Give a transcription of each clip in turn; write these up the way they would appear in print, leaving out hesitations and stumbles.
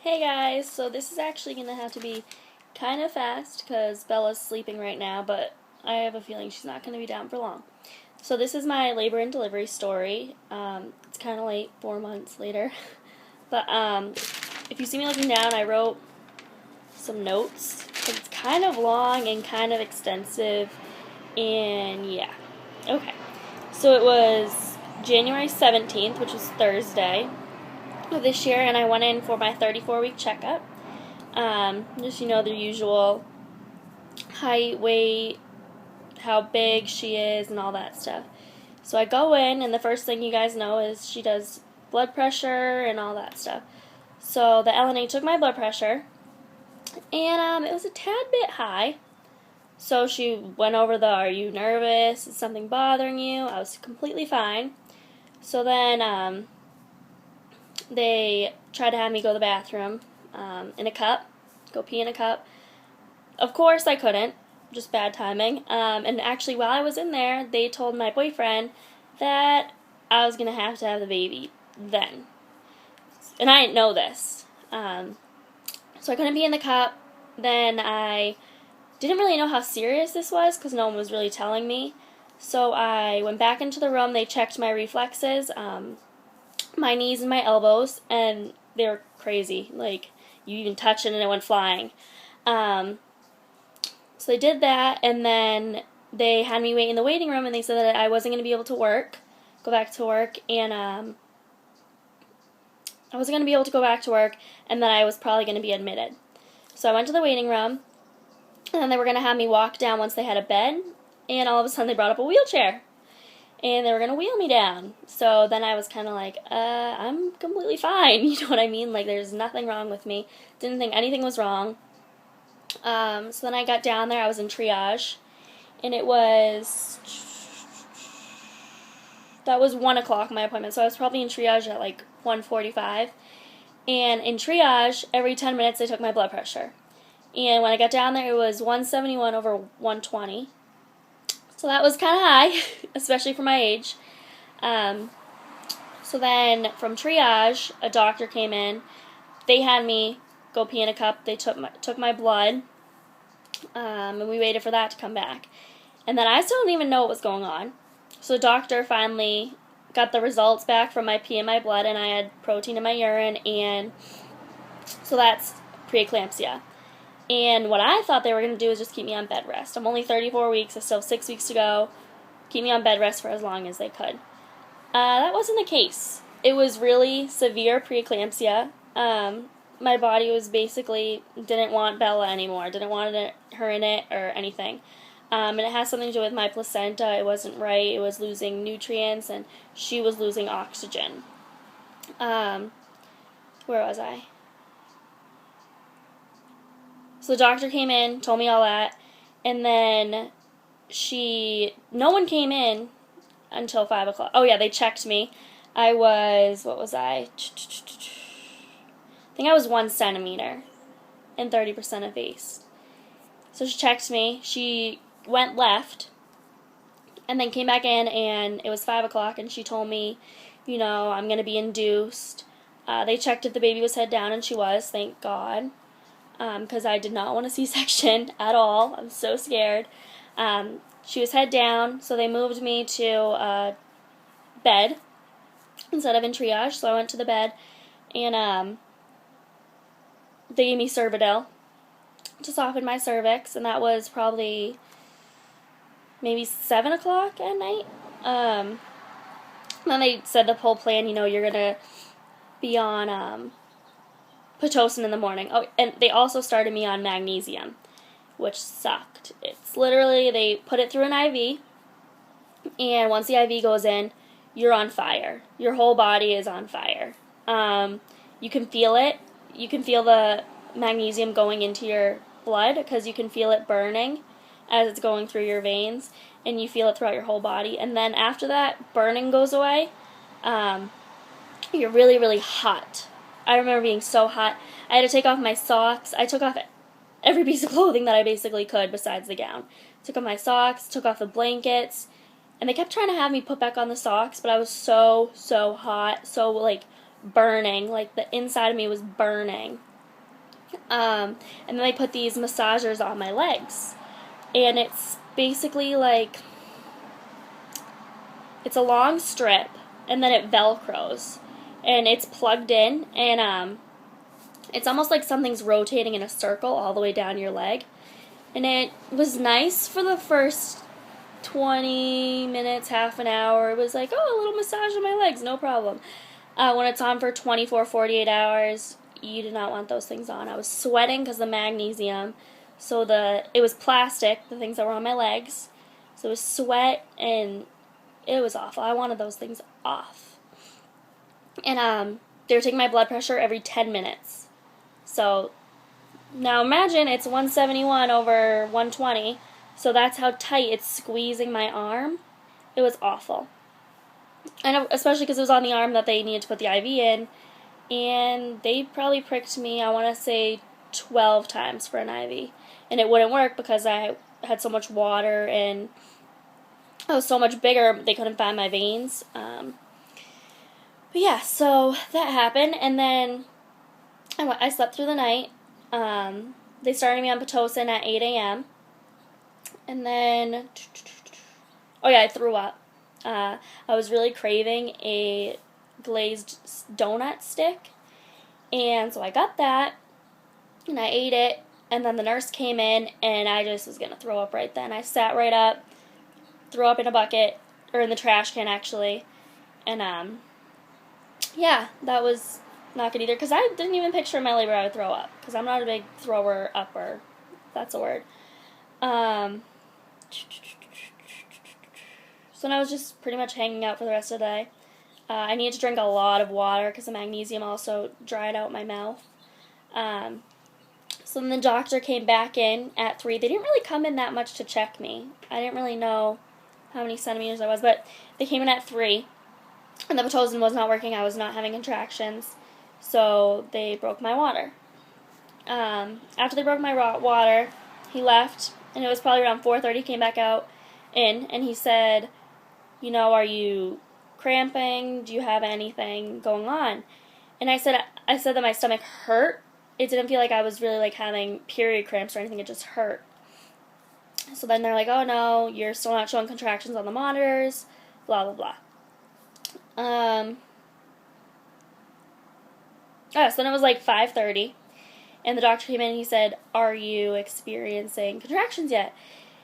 Hey guys, so this is actually going to have to be kind of fast because Bella's sleeping right now, but I have a feeling she's not going to be down for long. So this is my labor and delivery story. It's kind of late, 4 months later. But if you see me looking down, I wrote some notes. It's kind of long and kind of extensive, and yeah. Okay, so it was January 17th, which was Thursday of this year, and I went in for my 34-week checkup. Just, the usual height, weight, how big she is, and all that stuff. So I go in, and the first thing you guys know is she does blood pressure and all that stuff. So the LNA took my blood pressure, and it was a tad bit high. So she went over are you nervous? Is something bothering you? I was completely fine. So then they tried to have me go to the bathroom in a cup, go pee in a cup. Of course I couldn't, just bad timing. And actually while I was in there, they told my boyfriend that I was going to have the baby then. And I didn't know this. So I couldn't pee in the cup. Then I didn't really know how serious this was because no one was really telling me. So I went back into the room. They checked my reflexes, my knees and my elbows, and they were crazy. Like, you even touch it and it went flying. So they did that, and then they had me wait in the waiting room, and they said that I wasn't going to be able to go back to work, and I wasn't going to be able to go back to work, and then I was probably going to be admitted. So I went to the waiting room, and then they were going to have me walk down once they had a bed, and all of a sudden they brought up a wheelchair, and they were going to wheel me down. So then I was kind of like, I'm completely fine, you know what I mean? Like, there's nothing wrong with me. Didn't think anything was wrong. So then I got down there, I was in triage, and that was 1 o'clock, my appointment, so I was probably in triage at like 1:45, and in triage, every 10 minutes they took my blood pressure, and when I got down there, it was 171 over 120, so that was kind of high, especially for my age. So then, from triage, a doctor came in, they had me go pee in a cup, they took my blood, and we waited for that to come back. And then I still didn't even know what was going on. So the doctor finally got the results back from my pee and my blood, and I had protein in my urine, and so that's preeclampsia. And what I thought they were going to do is just keep me on bed rest. I'm only 34 weeks, I still have 6 weeks to go, keep me on bed rest for as long as they could. That wasn't the case. It was really severe preeclampsia. My body was basically didn't want Bella anymore, didn't want her in it or anything. And it has something to do with my placenta. It wasn't right. It was losing nutrients, and she was losing oxygen. Where was I? So the doctor came in, told me all that, and then no one came in until 5 o'clock. Oh yeah, they checked me. I was, what was I? I think I was 1 centimeter and 30% effaced. So she checked me. She went left and then came back in, and it was 5 o'clock, and she told me, I'm going to be induced. They checked if the baby was head down, and she was, thank God, because I did not want a C-section at all. I was so scared. She was head down, so they moved me to bed instead of in triage, so I went to the bed, and they gave me Cervidil to soften my cervix, and that was probably maybe 7 o'clock at night. Then they said the whole plan, you're going to be on Pitocin in the morning. Oh, and they also started me on magnesium, which sucked. It's literally, they put it through an IV, and once the IV goes in, you're on fire. Your whole body is on fire. You can feel it. You can feel the magnesium going into your blood because you can feel it burning as it's going through your veins, and you feel it throughout your whole body. And then after that burning goes away, you're really, really hot. I remember being so hot. I had to take off my socks. I took off every piece of clothing that I basically could besides the gown. Took off my socks, took off the blankets, and they kept trying to have me put back on the socks, but I was so hot, so, burning. Like, the inside of me was burning. And then they put these massagers on my legs. And it's basically like, it's a long strip, and then it velcros. And it's plugged in, and it's almost like something's rotating in a circle all the way down your leg. And it was nice for the first 20 minutes, half an hour. It was like, oh, a little massage on my legs, no problem. When it's on for 24, 48 hours, you do not want those things on. I was sweating because of the magnesium. So it was plastic, the things that were on my legs. So it was sweat, and it was awful. I wanted those things off. And they were taking my blood pressure every 10 minutes. So now imagine it's 171 over 120. So that's how tight it's squeezing my arm. It was awful. And especially because it was on the arm that they needed to put the IV in. And they probably pricked me, I want to say, 12 times for an IV. And it wouldn't work because I had so much water and I was so much bigger, they couldn't find my veins. But yeah, so that happened. And then I slept through the night. They started me on Pitocin at 8 a.m. And then, oh yeah, I threw up. I was really craving a glazed donut stick. And so I got that, and I ate it. And then the nurse came in, and I just was going to throw up right then. I sat right up, threw up in a bucket, or in the trash can, actually. And, yeah, that was not good either, because I didn't even picture in my labor I would throw up, because I'm not a big thrower-upper, if that's a word. So then I was just pretty much hanging out for the rest of the day. I needed to drink a lot of water, because the magnesium also dried out my mouth. So then the doctor came back in at 3. They didn't really come in that much to check me. I didn't really know how many centimeters I was, but they came in at 3. And the Pitocin was not working. I was not having contractions. So they broke my water. After they broke my water, he left, and it was probably around 4:30. He came back out and he said, you know, are you cramping? Do you have anything going on? And I said that my stomach hurt. It didn't feel like I was really like having period cramps or anything. It just hurt. So then they're like, oh no, you're still not showing contractions on the monitors, blah, blah, blah. So then it was like 5:30, and the doctor came in and he said, are you experiencing contractions yet?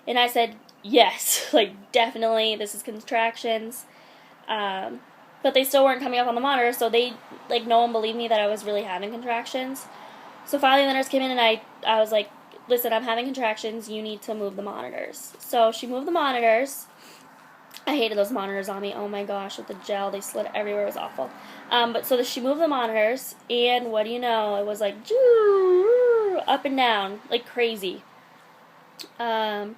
And I said, yes, like definitely, this is contractions. But they still weren't coming up on the monitor, so no one believed me that I was really having contractions. So finally the nurse came in and I was like, listen, I'm having contractions, you need to move the monitors. So she moved the monitors. I hated those monitors on me, oh my gosh, with the gel, they slid everywhere, it was awful. So she moved the monitors, and what do you know, it was like, up and down, like crazy. So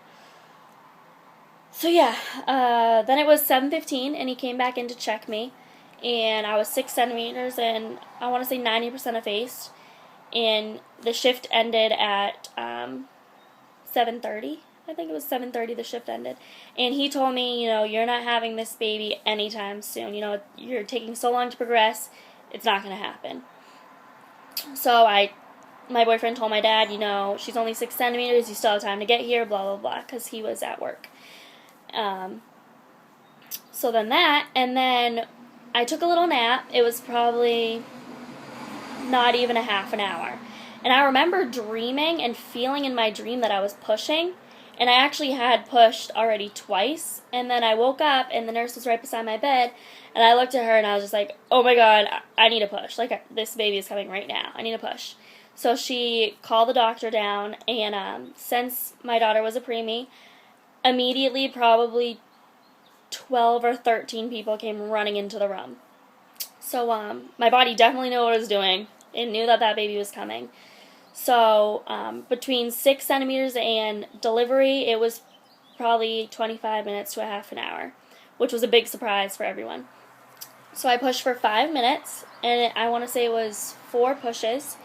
yeah, then it was 7:15, and he came back in to check me, and I was 6 centimeters, and I want to say 90% effaced, and the shift ended at 7:30. I think it was 7:30 the shift ended, and he told me, you know, you're not having this baby anytime soon, you know, you're taking so long to progress, it's not going to happen. So my boyfriend told my dad, you know, she's only 6 centimeters, you still have time to get here, blah, blah, blah, because he was at work. So then and then I took a little nap. It was probably not even a half an hour. And I remember dreaming and feeling in my dream that I was pushing, and I actually had pushed already twice, and then I woke up, and the nurse was right beside my bed, and I looked at her, and I was just like, oh my god, I need to push. Like, this baby is coming right now. I need to push. So she called the doctor down, and since my daughter was a preemie, immediately probably 12 or 13 people came running into the room. So my body definitely knew what it was doing. It knew that baby was coming. So between 6 centimeters and delivery, it was probably 25 minutes to a half an hour, which was a big surprise for everyone. So I pushed for 5 minutes, and I want to say it was 4 pushes,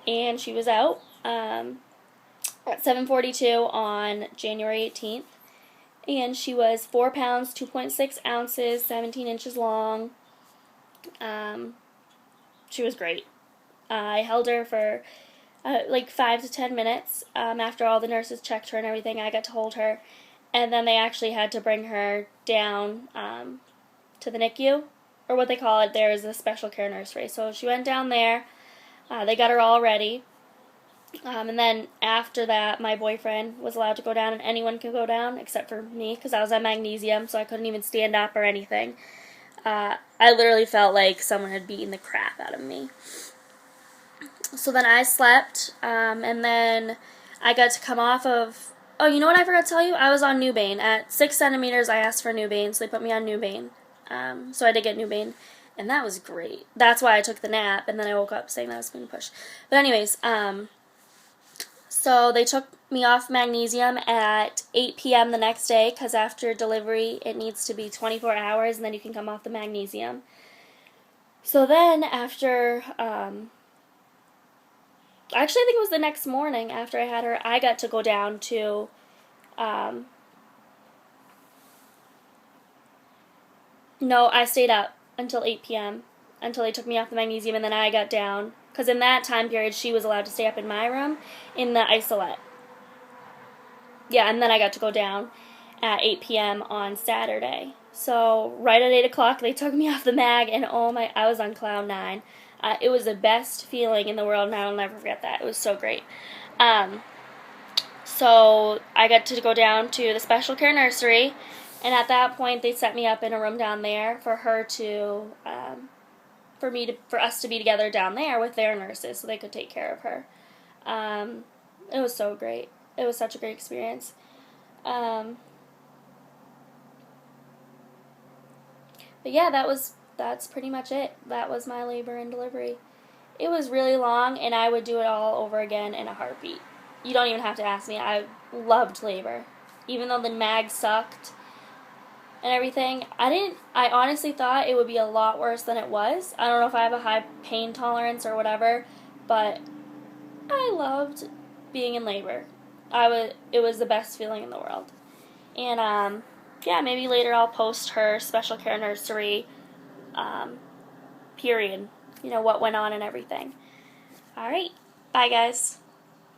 and she was out at 7:42 on January 18th. And she was 4 pounds, 2.6 ounces, 17 inches long. She was great. I held her for like 5 to 10 minutes after all the nurses checked her and everything. I got to hold her, and then they actually had to bring her down to the NICU, or what they call it. There is a special care nursery. So she went down there. They got her all ready. And then after that, my boyfriend was allowed to go down, and anyone could go down except for me because I was on magnesium, so I couldn't even stand up or anything. I literally felt like someone had beaten the crap out of me. So then I slept, and then I got to come off of... Oh, you know what I forgot to tell you? I was on Nubane. At 6 centimeters, I asked for Nubane, so they put me on Nubane. So I did get Nubane, and that was great. That's why I took the nap, and then I woke up saying that I was being pushed. But anyways, so they took me off magnesium at 8 p.m. the next day, because after delivery, it needs to be 24 hours, and then you can come off the magnesium. So then after... Actually, I think it was the next morning after I had her, I got to go down to, no, I stayed up until 8 p.m. until they took me off the magnesium, and then I got down, because in that time period, she was allowed to stay up in my room in the isolette. Yeah, and then I got to go down at 8 p.m. on Saturday. So right at 8 o'clock, they took me off the mag, and I was on cloud 9. It was the best feeling in the world, and I will never forget that. It was so great. So I got to go down to the special care nursery, and at that point, they set me up in a room down there for her to, for us to be together down there with their nurses, so they could take care of her. It was so great. It was such a great experience. But yeah, that's pretty much it. That was my labor and delivery. It was really long, and I would do it all over again in a heartbeat. You don't even have to ask me. I loved labor. Even though the mag sucked and everything, I honestly thought it would be a lot worse than it was. I don't know if I have a high pain tolerance or whatever, but I loved being in labor. It was the best feeling in the world. And, yeah, maybe later I'll post her special care nursery period, what went on and everything. All right, bye guys.